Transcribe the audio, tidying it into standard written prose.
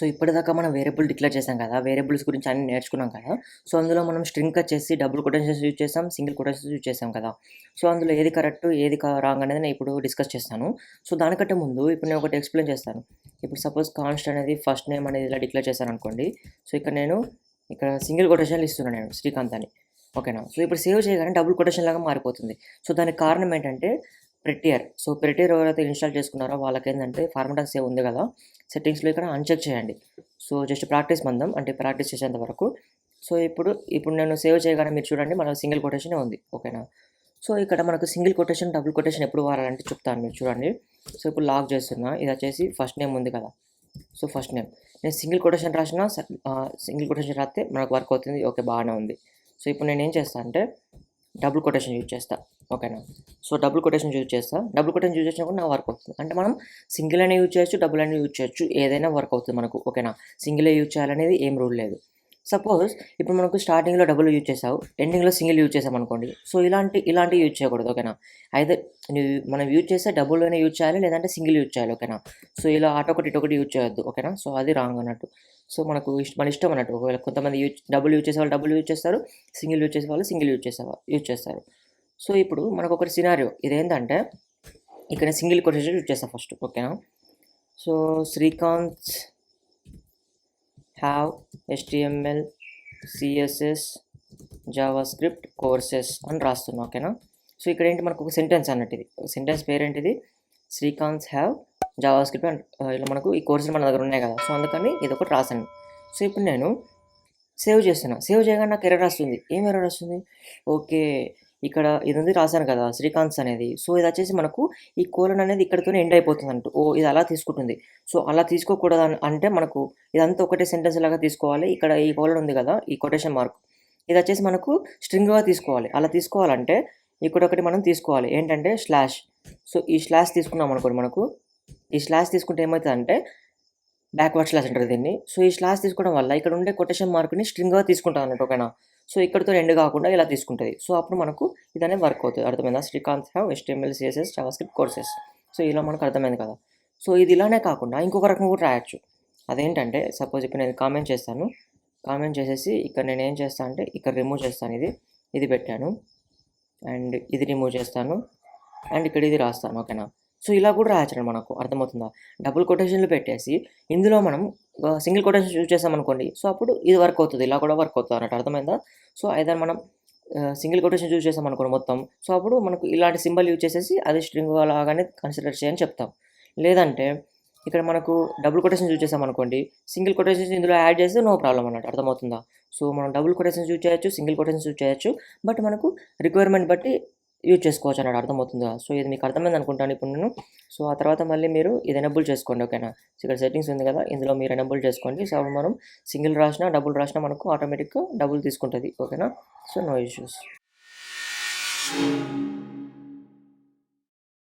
So ఇప్పటిదాకా మనం variable declare చేసాం కదా, వేరియబుల్స్ గురించి అన్ని నేర్చుకున్నాం కదా. సో అందులో మనం స్ట్రింగ్ వచ్చేసి డబుల్ కొటేషన్స్ యూజ్ చేసాం, సింగిల్ కొటేషన్స్ యూజ్ చేసాం కదా. సో అందులో ఏది కరెక్ట్ ఏది రాంగ్ అనేది నేను ఇప్పుడు డిస్కస్ చేస్తాను. సో దానికంటే ముందు ఇప్పుడు నేను ఒకటి ఎక్స్ప్లెయిన్ చేస్తాను. ఇప్పుడు సపోజ్ కాన్స్ట్ అనేది ఫస్ట్ నేమ్ అనేది ఇలా డిక్లేర్ చేశాను అనుకోండి. సో ఇక్కడ సింగిల్ కొటేషన్లు ఇస్తున్నాను నేను శ్రీకాంత్ అని, ఓకేనా. సో ఇప్పుడు సేవ్ చేయగానే డబుల్ కొటేషన్ లాగా మారిపోతుంది. సో దానికి కారణం ఏంటంటే ప్రెటియర్. సో ప్రెటియర్ ఎవరైతే ఇన్స్టాల్ చేసుకున్నారో వాళ్ళకి ఏంటంటే ఫార్మాట్ సేవ్ ఉంది కదా, సెట్టింగ్స్లో ఇక్కడ అన్చెక్ చేయండి. సో జస్ట్ ప్రాక్టీస్ మందం, అంటే ప్రాక్టీస్ చేసేంత వరకు. సో ఇప్పుడు నేను సేవ్ చేయగానే మీరు చూడండి మనకు సింగిల్ కొటేషనే ఉంది, ఓకేనా. సో ఇక్కడ మనకు సింగిల్ కొటేషన్ డబుల్ కొటేషన్ ఎప్పుడు వాడాలంటే చెప్తాను, మీరు చూడండి. సో ఇప్పుడు లాక్ చేస్తున్నా, ఇది వచ్చేసి ఫస్ట్ నేమ్ ఉంది కదా. సో ఫస్ట్ నేమ్ నేను సింగిల్ కొటేషన్ రాసినా సింగిల్ కొటేషన్ రాస్తే మనకు వర్క్ అవుతుంది, ఓకే బాగానే ఉంది. సో ఇప్పుడు నేను ఏం చేస్తాను అంటే డబుల్ కొటేషన్ యూజ్ చేస్తా, ఓకేనా. సో డబుల్ కొటేషన్ యూజ్ చేస్తా, డబుల్ కొటేషన్ యూజ్ చేసినా కూడా నా వర్క్ అవుతుంది. అంటే మనం సింగిల్ అయినా యూజ్ చేయొచ్చు, డబుల్ అయినా యూజ్ చేయొచ్చు, ఏదైనా వర్క్ అవుతుంది మనకు, ఓకేనా. సింగిలే యూజ్ చేయాలనేది ఏం రూల్ లేదు. సపోజ్ ఇప్పుడు మనకు స్టార్టింగ్లో డబుల్ యూజ్ చేసావు, ఎండింగ్లో సింగిల్ యూజ్ చేసాం అనుకోండి. సో ఇలాంటి యూజ్ చేయకూడదు, ఓకేనా. అయితే మనం యూజ్ చేస్తే డబుల్ అయినా యూజ్ చేయాలి, లేదంటే సింగిల్ యూజ్ చేయాలి, ఓకేనా. సో ఇలా ఇటొకటి యూజ్ చేయొద్దు, ఓకేనా. సో అది రాంగ్ అన్నట్టు. సో మన ఇష్టం అన్నట్టు. ఒకవేళ కొంతమంది డబుల్ యూజ్ చేసే వాళ్ళు డబుల్ యూజ్ చేస్తారు, సింగిల్ యూజ్ చేసే వాళ్ళు సింగిల్ యూజ్ చేస్తారు. సో ఇప్పుడు మనకు ఒకటి సినారియో ఇదేంటంటే ఇక్కడ సింగిల్ కొటేషన్ యూజ్ చేస్తాను ఫస్ట్, ఓకేనా. So Srikanth have HTML CSS JavaScript courses అని రాస్తున్నా, ఓకేనా. సో ఇక్కడ ఏంటి మనకు ఒక సెంటెన్స్ అన్నట్టు, ఇది సెంటెన్స్ పేరేంటిది, శ్రీకాంత్ హ్యావ్ JavaScript అండ్ ఇలా మనకు ఈ కోర్సులు మన దగ్గర ఉన్నాయి కదా. సో అందుకని ఇది ఒకటి రాసాను. సో ఇప్పుడు నేను సేవ్ చేస్తున్నా, సేవ్ చేయగానే నాకు ఎర్రర్ వస్తుంది. ఏం ఎర్రర్ వస్తుంది, ఓకే ఇక్కడ ఇది ఉంది రాశాను కదా శ్రీకాంత్ అనేది. సో ఇది వచ్చేసి మనకు ఈ కోలన్ అనేది ఇక్కడితోనే ఎండ్ అయిపోతుంది అంటూ, ఇది అలా తీసుకుంటుంది. సో అలా తీసుకోకూడదు అంటే మనకు ఇదంతా ఒకటే సెంటెన్స్ లాగా తీసుకోవాలి. ఇక్కడ ఈ కోలన్ ఉంది కదా, ఈ కొటేషన్ మార్క్ ఇది వచ్చేసి మనకు స్ట్రింగ్గా తీసుకోవాలి. అలా తీసుకోవాలంటే ఇక్కడ ఒకటి మనం తీసుకోవాలి, ఏంటంటే స్లాష్. సో ఈ స్లాష్ తీసుకున్నాం అనుకోండి, మనకు ఈ స్లాష్ తీసుకుంటే ఏమవుతుందంటే బ్యాక్వర్డ్ స్లాష్ అంటారు దీన్ని. సో ఈ స్లాష్ తీసుకోవడం వల్ల ఇక్కడ ఉండే కొటేషన్ మార్క్ని స్ట్రింగ్గా తీసుకుంటాం అన్నట్టు, ఓకేనా. సో ఇక్కడితో ఎండ్ కాకుండా ఇలా తీసుకుంటుంది. సో అప్పుడు మనకు ఇదనే వర్క్ అవుతుంది, అర్థమైందా. Srikanth have HTML CSS JavaScript courses. So ఇలా మనకు అర్థమైంది కదా. సో ఇది ఇలానే కాకుండా ఇంకొక రకం కూడా రాయొచ్చు. అదేంటంటే సపోజ్ ఇప్పుడు నేను కామెంట్ చేస్తాను, కామెంట్ చేసేసి ఇక్కడ నేను ఏం చేస్తాను అంటే ఇక్కడ రిమూవ్ చేస్తాను, ఇది పెట్టాను అండ్ ఇది రిమూవ్ చేస్తాను అండ్ ఇక్కడ ఇది రాస్తాను, ఓకేనా. సో ఇలా కూడా రాయచ్చు మనకు, అర్థమవుతుందా. డబుల్ కొటేషన్లు పెట్టేసి ఇందులో మనం సింగిల్ కొటేషన్ యూజ్ చేస్తాం అనుకోండి. సో అప్పుడు ఇది వర్క్ అవుతుంది, ఇలా కూడా వర్క్ అవుతుంది అన్నట్టు, అర్థమైందా. సో అయితే మనం సింగిల్ కొటేషన్ యూజ్ చేస్తాం అనుకోండి మొత్తం. సో అప్పుడు మనకు ఇలాంటి సింబల్ యూజ్ చేసేసి అది స్ట్రింగ్ లాగానే కన్సిడర్ చేయని చెప్తాం. లేదంటే ఇక్కడ మనకు డబుల్ కొటేషన్ యూజ్ చేస్తాం అనుకోండి, సింగిల్ కొటేషన్స్ ఇందులో యాడ్ చేస్తే నో ప్రాబ్లం అన్నట్టు, అర్థమవుతుందా. సో మనం డబుల్ కొటేషన్స్ యూజ్ చేయొచ్చు, సింగిల్ కొటేషన్స్ యూజ్ చేయొచ్చు, బట్ మనకు రిక్వైర్మెంట్ బట్టి యూజ్ చేసుకోవచ్చు అన్నట్టు, అర్థమవుతుందా. సో ఇది మీకు అర్థమైంది అనుకుంటాను ఇప్పుడు నేను. సో ఆ తర్వాత మళ్ళీ మీరు ఇది ఎనేబుల్ చేసుకోండి, ఓకేనా. సో ఇక్కడ సెట్టింగ్స్ ఉంది కదా, ఇందులో మీరు ఎనేబుల్ చేసుకోండి. సో మనం సింగిల్ రాసినా డబుల్ రాసినా మనకు ఆటోమేటిక్గా డబుల్ తీసుకుంటుంది, ఓకేనా. So no issues.